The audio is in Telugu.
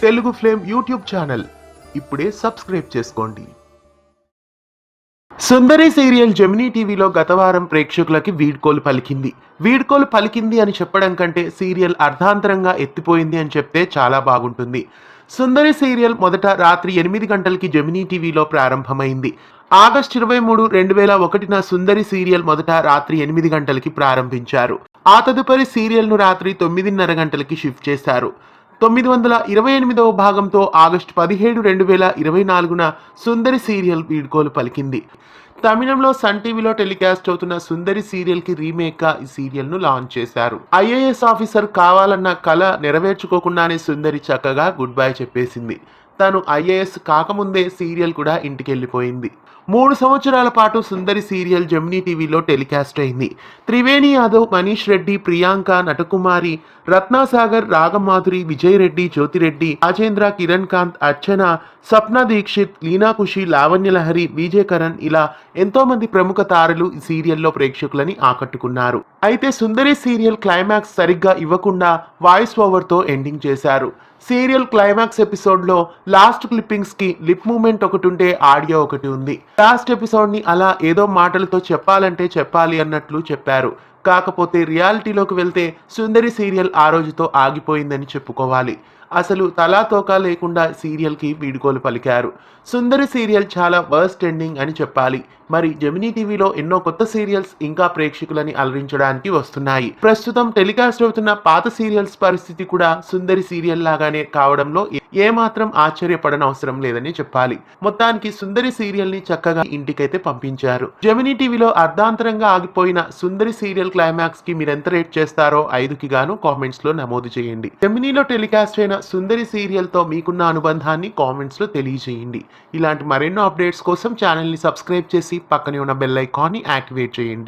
తెలుగు ఫ్లేమ్ యూట్యూబ్ ఛానల్ ఇప్పుడే సబ్స్క్రైబ్ చేసుకోండి. సుందరి సీరియల్ జెమినీ టీవీలో గత వారం ప్రేక్షకులకి వీడ్కోలు పలికింది అని చెప్పడం కంటే సీరియల్ అర్ధాంతరంగా ఎత్తిపోయింది అని చెప్తే చాలా బాగుంటుంది. సుందరి సీరియల్ మొదట రాత్రి 8 గంటలకి జెమినీ టీవీలో ప్రారంభమైంది. ఆగస్టు 23, 2001 సుందరి సీరియల్ మొదట రాత్రి 8 గంటలకి ప్రారంభించారు. ఆ తదుపరి సీరియల్ను రాత్రి 9:30 గంటలకి షిఫ్ట్ చేశారు. 928వ భాగంతో ఆగస్టు 17, 2024న సుందరి సీరియల్ వీడ్కోలు పలికింది. తమిళంలో సన్ టీవీలో టెలికాస్ట్ అవుతున్న సుందరి సీరియల్ కి రీమేక్ గా ఈ సీరియల్ ను లాంచ్ చేశారు. ఐఏఎస్ ఆఫీసర్ కావాలన్న కళ నెరవేర్చుకోకుండానే సుందరి చక్కగా గుడ్ బై చెప్పేసింది. తను ఐఏఎస్ కాకముందే సీరియల్ కూడా ఇంటికెళ్ళిపోయింది. 3 సంవత్సరాల పాటు సుందరి సీరియల్ జెమినీ టీవీలో టెలికాస్ట్ అయింది. త్రివేణి యాదవ్, మనీష్ రెడ్డి, ప్రియాంక, నటకుమారి, రత్నాసాగర్, రాగమాధురి, విజయ్ రెడ్డి, జ్యోతిరెడ్డి, రాజేంద్ర, కిరణ్ కాంత్, అర్చన, సప్న దీక్షిత్, లీనా ఖుషి, లావణ్య లహరి, విజయ్ కరణ్ ఇలా ఎంతో మంది ప్రముఖ తారలు ఈ సీరియల్లో ప్రేక్షకులని ఆకట్టుకున్నారు. అయితే సుందరి సీరియల్ క్లైమాక్స్ సరిగ్గా ఇవ్వకుండా వాయిస్ ఓవర్ తో ఎండింగ్ చేశారు. సీరియల్ క్లైమాక్స్ ఎపిసోడ్ లో లాస్ట్ క్లిప్పింగ్స్ కి లిప్ మూమెంట్ ఒకటి ఉంటే ఆడియో ఒకటి ఉంది. లాస్ట్ ఎపిసోడ్ ని అలా ఏదో మాటలతో చెప్పాలి అన్నట్లు చెప్పారు. కాకపోతే రియాలిటీలోకి వెళ్తే సుందరి సీరియల్ ఆ రోజుతో ఆగిపోయిందని చెప్పుకోవాలి. అసలు తలాతోకా లేకుండా సీరియల్ కి వీడ్కోలు పలికారు. సుందరి సీరియల్ చాలా వర్స్ట్ ఎండింగ్ అని చెప్పాలి. మరి జెమినీ టీవీలో ఎన్నో కొత్త సీరియల్స్ ఇంకా ప్రేక్షకులని అలరించడానికి వస్తున్నాయి. ప్రస్తుతం టెలికాస్ట్ అవుతున్న పాత సీరియల్స్ పరిస్థితి కూడా సుందరి సీరియల్ లాగానే కావడంలో ఏమాత్రం ఆశ్చర్యపడనవసరం లేదని చెప్పాలి. మొత్తానికి సుందరి సీరియల్ ని చక్కగా ఇంటికైతే పంపించారు. జెమినీ టీవీలో అర్ధాంతరంగా ఆగిపోయిన సుందరి సీరియల్ క్లైమాక్స్ కి మీరెంత రేట్ చేస్తారో 5కి గాను కామెంట్స్ లో నమోదు చేయండి. జెమినీలో టెలికాస్ట్ అయిన సుందరి సీరియల్ తో మీకున్న అనుబంధాన్ని కామెంట్స్ లో తెలియజేయండి. ఇలాంటి మరెన్నో అప్డేట్స్ కోసం ఛానల్ ని సబ్స్క్రైబ్ చేసి పక్కనే ఉన్న బెల్ ఐకాన్ ని యాక్టివేట్ చేయండి.